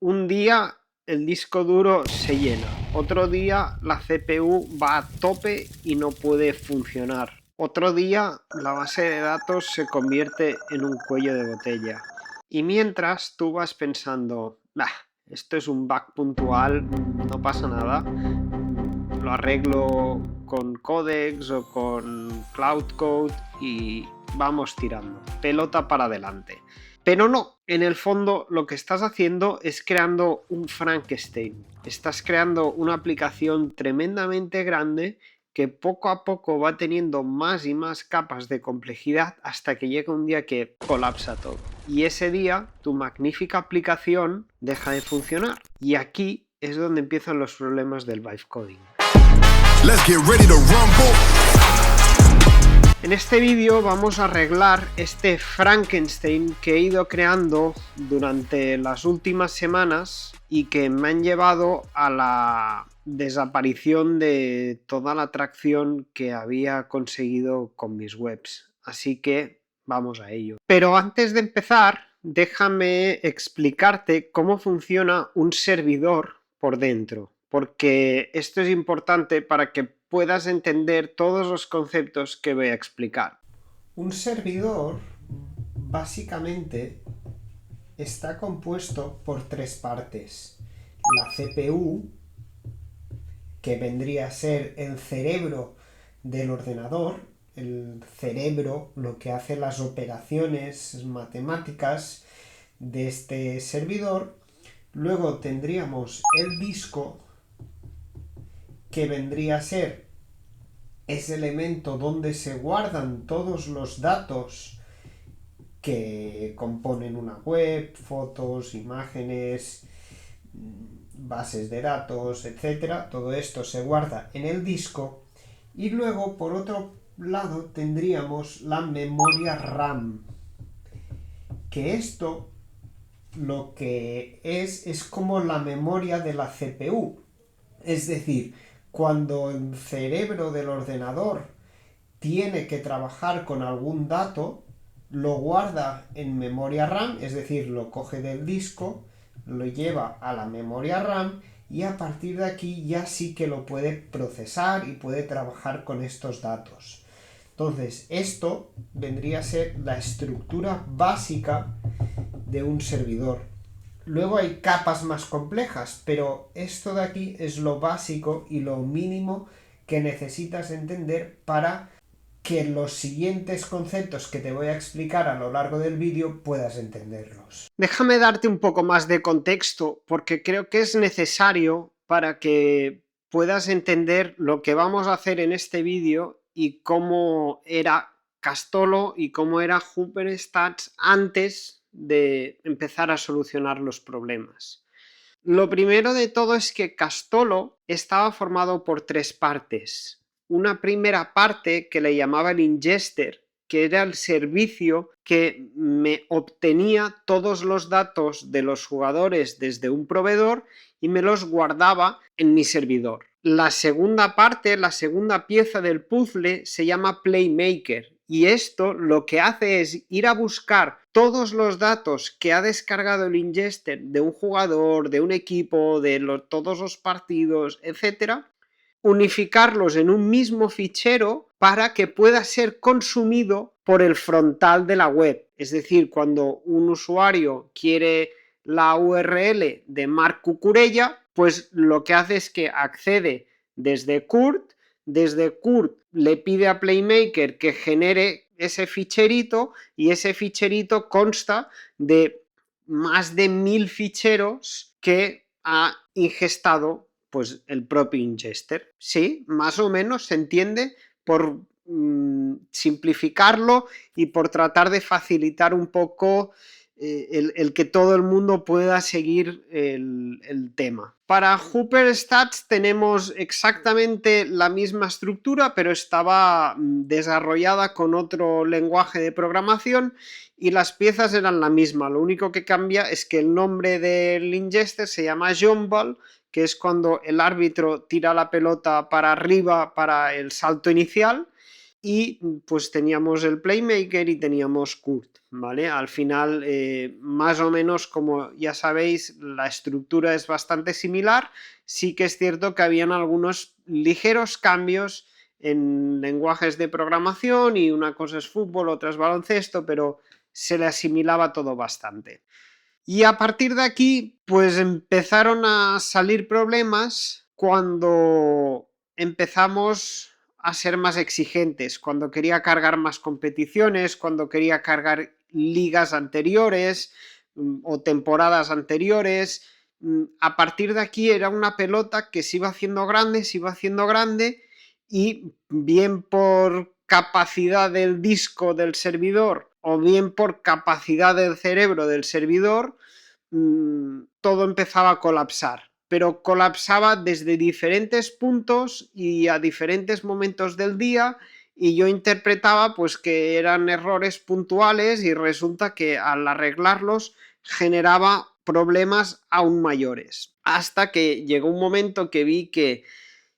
Un día el disco duro se llena, otro día la CPU va a tope y no puede funcionar. Otro día la base de datos se convierte en un cuello de botella. Y mientras tú vas pensando, bah, esto es un bug puntual, no pasa nada, lo arreglo con Codex o con Cloud Code y vamos tirando, pelota para adelante. Pero no, en el fondo lo que estás haciendo es creando un Frankenstein. Estás creando una aplicación tremendamente grande que poco a poco va teniendo más y más capas de complejidad hasta que llega un día que colapsa todo. Y ese día tu magnífica aplicación deja de funcionar. Y aquí es donde empiezan los problemas del vibe coding. Let's get ready to rumble. En este vídeo vamos a arreglar este Frankenstein que he ido creando durante las últimas semanas y que me han llevado a la desaparición de toda la atracción que había conseguido con mis webs. Así que vamos a ello. Pero antes de empezar, déjame explicarte cómo funciona un servidor por dentro, porque esto es importante para que puedas entender todos los conceptos que voy a explicar. Un servidor básicamente está compuesto por tres partes. La CPU, que vendría a ser el cerebro del ordenador, el cerebro, lo que hace las operaciones matemáticas de este servidor. Luego tendríamos el disco, que vendría a ser ese elemento donde se guardan todos los datos que componen una web, fotos, imágenes, bases de datos, etc. Todo esto se guarda en el disco. Y luego, por otro lado, tendríamos la memoria RAM, que esto lo que es como la memoria de la CPU. Es decir, cuando el cerebro del ordenador tiene que trabajar con algún dato, lo guarda en memoria RAM, es decir, lo coge del disco, lo lleva a la memoria RAM y a partir de aquí ya sí que lo puede procesar y puede trabajar con estos datos. Entonces, esto vendría a ser la estructura básica de un servidor. Luego hay capas más complejas, pero esto de aquí es lo básico y lo mínimo que necesitas entender para que los siguientes conceptos que te voy a explicar a lo largo del vídeo puedas entenderlos. Déjame darte un poco más de contexto porque creo que es necesario para que puedas entender lo que vamos a hacer en este vídeo y cómo era Castolo y cómo era Hooper-Stats antes de empezar a solucionar los problemas. Lo primero de todo es que Castolo estaba formado por tres partes. Una primera parte que le llamaba el ingester, que era el servicio que me obtenía todos los datos de los jugadores desde un proveedor y me los guardaba en mi servidor. La segunda parte, la segunda pieza del puzzle se llama Playmaker y esto lo que hace es ir a buscar todos los datos que ha descargado el ingester de un jugador, de un equipo, de todos los partidos, etc., unificarlos en un mismo fichero para que pueda ser consumido por el frontal de la web. Es decir, cuando un usuario quiere la URL de Marc Cucurella, pues lo que hace es que accede desde Kurt le pide a Playmaker que genere ese ficherito y ese ficherito consta de más de 1000 ficheros que ha ingestado pues el propio ingester. Sí, más o menos se entiende por simplificarlo y por tratar de facilitar un poco el que todo el mundo pueda seguir el tema. Para Hooper-Stats tenemos exactamente la misma estructura, pero estaba desarrollada con otro lenguaje de programación y las piezas eran la misma. Lo único que cambia es que el nombre del ingester se llama jump ball, que es cuando el árbitro tira la pelota para arriba para el salto inicial, y pues teníamos el Playmaker y teníamos Kurt. ¿vale? Al final, más o menos, como ya sabéis, la estructura es bastante similar. Sí que es cierto que habían algunos ligeros cambios en lenguajes de programación y una cosa es fútbol, otra es baloncesto, pero se le asimilaba todo bastante. Y a partir de aquí, pues empezaron a salir problemas cuando empezamos a ser más exigentes, cuando quería cargar más competiciones, cuando quería cargar ligas anteriores o temporadas anteriores. A partir de aquí era una pelota que se iba haciendo grande, se iba haciendo grande y bien por capacidad del disco del servidor o bien por capacidad del cerebro del servidor, todo empezaba a colapsar, pero colapsaba desde diferentes puntos y a diferentes momentos del día, y yo interpretaba pues que eran errores puntuales y resulta que al arreglarlos generaba problemas aún mayores. Hasta que llegó un momento que vi que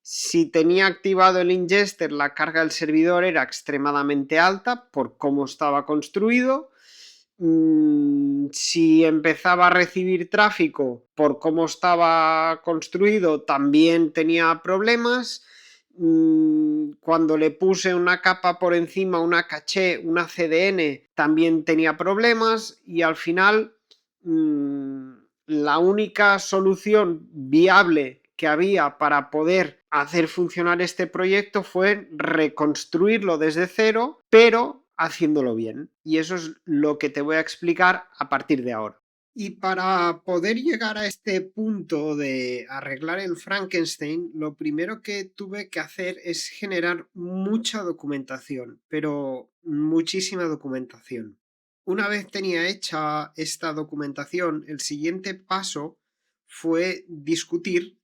si tenía activado el ingester, la carga del servidor era extremadamente alta por cómo estaba construido. Si empezaba a recibir tráfico por cómo estaba construido, también tenía problemas. Cuando le puse una capa por encima, una caché, una CDN, también tenía problemas y al final la única solución viable que había para poder hacer funcionar este proyecto fue reconstruirlo desde cero, pero haciéndolo bien. Y eso es lo que te voy a explicar a partir de ahora. Y para poder llegar a este punto de arreglar el Frankenstein, lo primero que tuve que hacer es generar mucha documentación, pero muchísima documentación. Una vez tenía hecha esta documentación, el siguiente paso fue discutir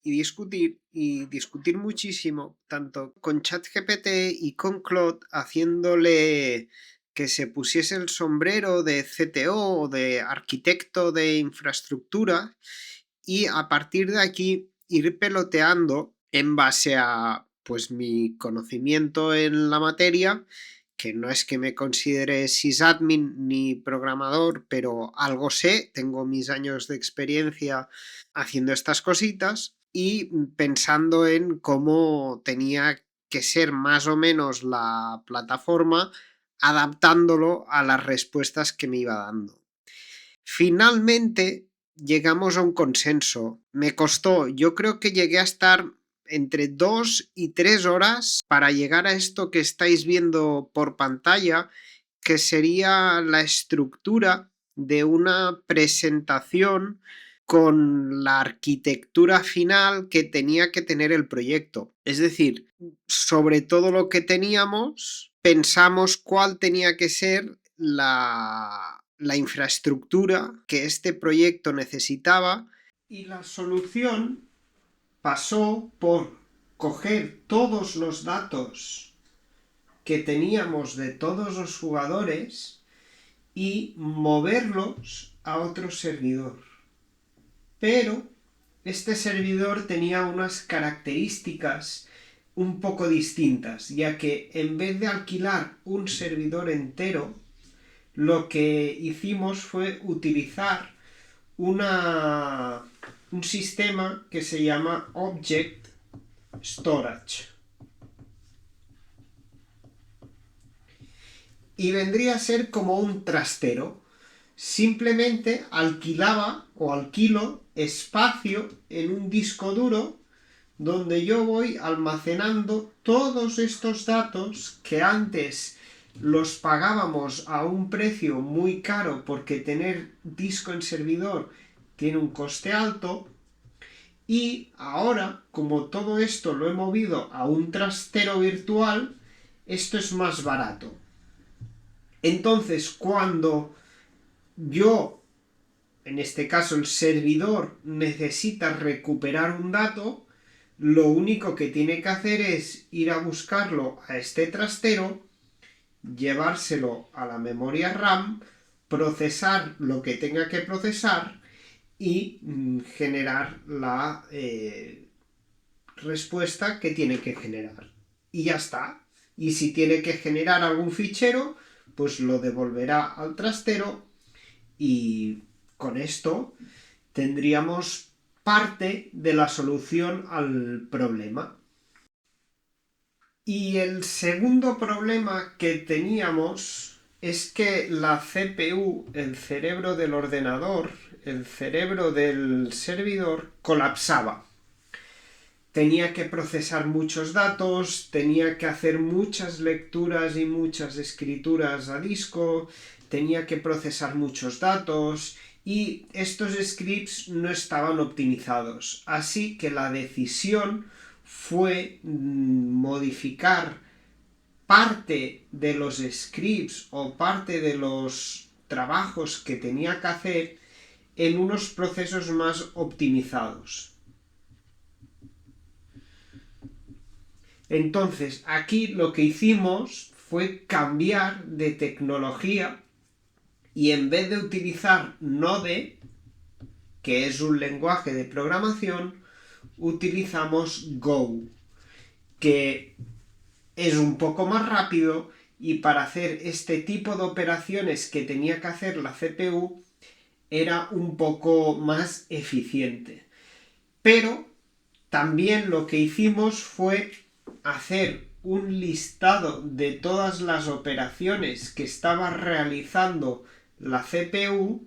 y discutir y discutir muchísimo, tanto con ChatGPT y con Claude, haciéndole que se pusiese el sombrero de CTO o de arquitecto de infraestructura y a partir de aquí ir peloteando en base a pues mi conocimiento en la materia, que no es que me considere sysadmin ni programador, pero algo sé, tengo mis años de experiencia haciendo estas cositas y pensando en cómo tenía que ser más o menos la plataforma, adaptándolo a las respuestas que me iba dando. Finalmente llegamos a un consenso. Me costó, yo creo que llegué a estar entre 2 y 3 horas para llegar a esto que estáis viendo por pantalla, que sería la estructura de una presentación con la arquitectura final que tenía que tener el proyecto. Es decir, sobre todo lo que teníamos, pensamos cuál tenía que ser la infraestructura que este proyecto necesitaba, y la solución pasó por coger todos los datos que teníamos de todos los jugadores y moverlos a otro servidor. Pero este servidor tenía unas características un poco distintas, ya que en vez de alquilar un servidor entero, lo que hicimos fue utilizar un sistema que se llama Object Storage. Y vendría a ser como un trastero. Simplemente alquilaba o alquilo espacio en un disco duro donde yo voy almacenando todos estos datos que antes los pagábamos a un precio muy caro porque tener disco en servidor tiene un coste alto, y ahora, como todo esto lo he movido a un trastero virtual, esto es más barato. Entonces, cuando yo, en este caso el servidor, necesita recuperar un dato, lo único que tiene que hacer es ir a buscarlo a este trastero, llevárselo a la memoria RAM, procesar lo que tenga que procesar y generar la respuesta que tiene que generar. Y ya está. Y si tiene que generar algún fichero, pues lo devolverá al trastero y con esto tendríamos parte de la solución al problema. Y el segundo problema que teníamos es que la CPU, el cerebro del ordenador, el cerebro del servidor, colapsaba. Tenía que procesar muchos datos, tenía que hacer muchas lecturas y muchas escrituras a disco, tenía que procesar muchos datos y estos scripts no estaban optimizados. Así que la decisión fue modificar parte de los scripts o parte de los trabajos que tenía que hacer en unos procesos más optimizados. Entonces, aquí lo que hicimos fue cambiar de tecnología y en vez de utilizar Node, que es un lenguaje de programación, utilizamos Go, que es un poco más rápido y para hacer este tipo de operaciones que tenía que hacer la CPU era un poco más eficiente. Pero también lo que hicimos fue hacer un listado de todas las operaciones que estaba realizando la CPU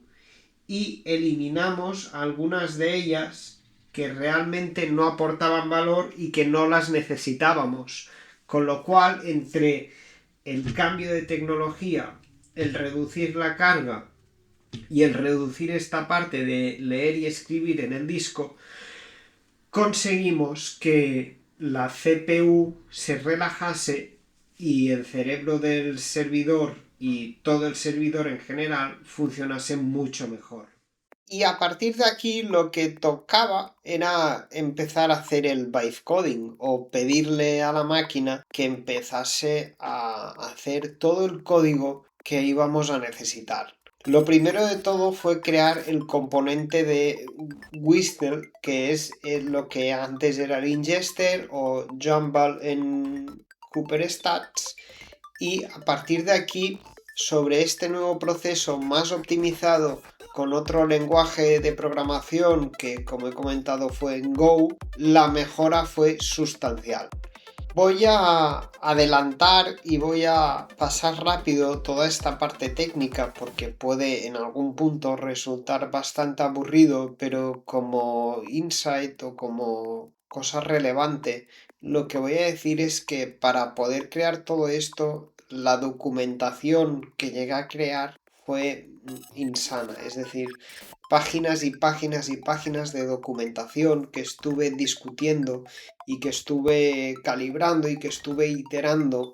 y eliminamos algunas de ellas que realmente no aportaban valor y que no las necesitábamos. Con lo cual, entre el cambio de tecnología, el reducir la carga y el reducir esta parte de leer y escribir en el disco, conseguimos que la CPU se relajase y el cerebro del servidor y todo el servidor en general funcionase mucho mejor. Y a partir de aquí lo que tocaba era empezar a hacer el bytecoding o pedirle a la máquina que empezase a hacer todo el código que íbamos a necesitar. Lo primero de todo fue crear el componente de Whistle, que es lo que antes era el ingester o Jumble en CooperStats, y a partir de aquí, sobre este nuevo proceso más optimizado con otro lenguaje de programación que, como he comentado, fue en Go, la mejora fue sustancial. Voy a adelantar y voy a pasar rápido toda esta parte técnica porque puede en algún punto resultar bastante aburrido, pero como insight o como cosa relevante, lo que voy a decir es que para poder crear todo esto, la documentación que llegué a crear fue insana, es decir, páginas y páginas y páginas de documentación que estuve discutiendo y que estuve calibrando y que estuve iterando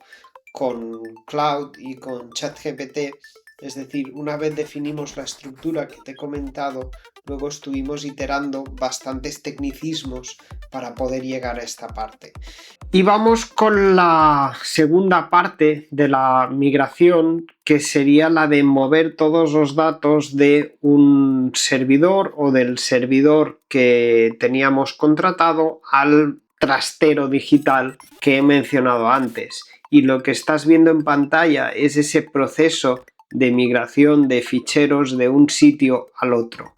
con Cloud y con ChatGPT. Es decir, una vez definimos la estructura que te he comentado, luego estuvimos iterando bastantes tecnicismos para poder llegar a esta parte. Y vamos con la segunda parte de la migración, que sería la de mover todos los datos de un servidor o del servidor que teníamos contratado al trastero digital que he mencionado antes. Y lo que estás viendo en pantalla es ese proceso de migración de ficheros de un sitio al otro.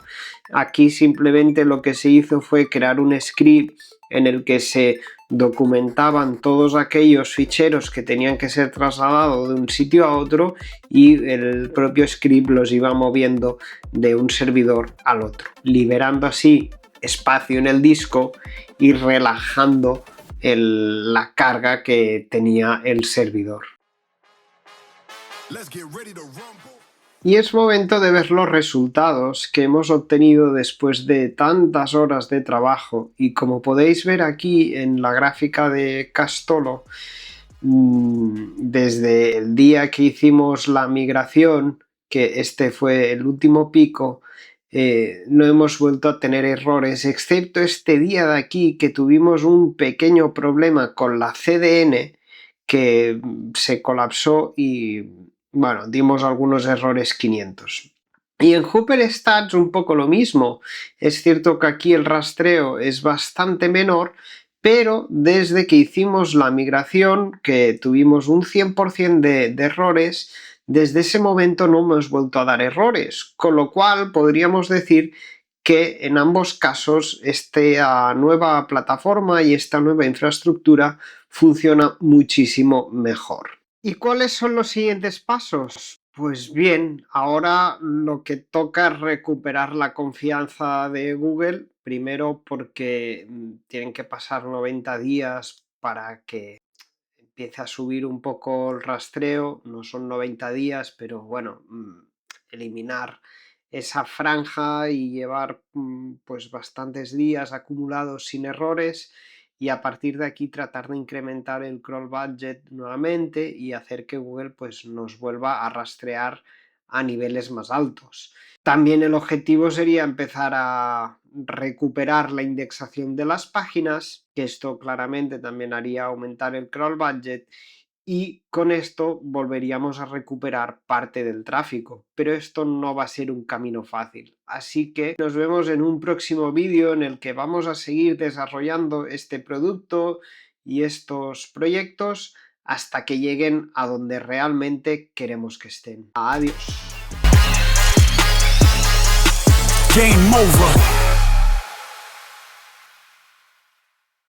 Aquí simplemente lo que se hizo fue crear un script en el que se documentaban todos aquellos ficheros que tenían que ser trasladados de un sitio a otro y el propio script los iba moviendo de un servidor al otro, liberando así espacio en el disco y relajando la carga que tenía el servidor. Y es momento de ver los resultados que hemos obtenido después de tantas horas de trabajo, y como podéis ver aquí en la gráfica de Castolo, desde el día que hicimos la migración, que este fue el último pico, no hemos vuelto a tener errores, excepto este día de aquí que tuvimos un pequeño problema con la CDN que se colapsó y bueno, dimos algunos errores 500. Y en CooperStats un poco lo mismo. Es cierto que aquí el rastreo es bastante menor, pero desde que hicimos la migración, que tuvimos un 100% de errores, Desde ese momento no hemos vuelto a dar errores, con lo cual podríamos decir que en ambos casos esta nueva plataforma y esta nueva infraestructura funciona muchísimo mejor. ¿Y cuáles son los siguientes pasos? Pues bien, ahora lo que toca es recuperar la confianza de Google, primero porque tienen que pasar 90 días para que empiece a subir un poco el rastreo, no son 90 días, pero bueno, eliminar esa franja y llevar pues bastantes días acumulados sin errores, y a partir de aquí tratar de incrementar el crawl budget nuevamente y hacer que Google pues nos vuelva a rastrear a niveles más altos. También el objetivo sería empezar a recuperar la indexación de las páginas, que esto claramente también haría aumentar el crawl budget, y con esto volveríamos a recuperar parte del tráfico, pero esto no va a ser un camino fácil. Así que nos vemos en un próximo vídeo en el que vamos a seguir desarrollando este producto y estos proyectos hasta que lleguen a donde realmente queremos que estén. Adiós. Game over.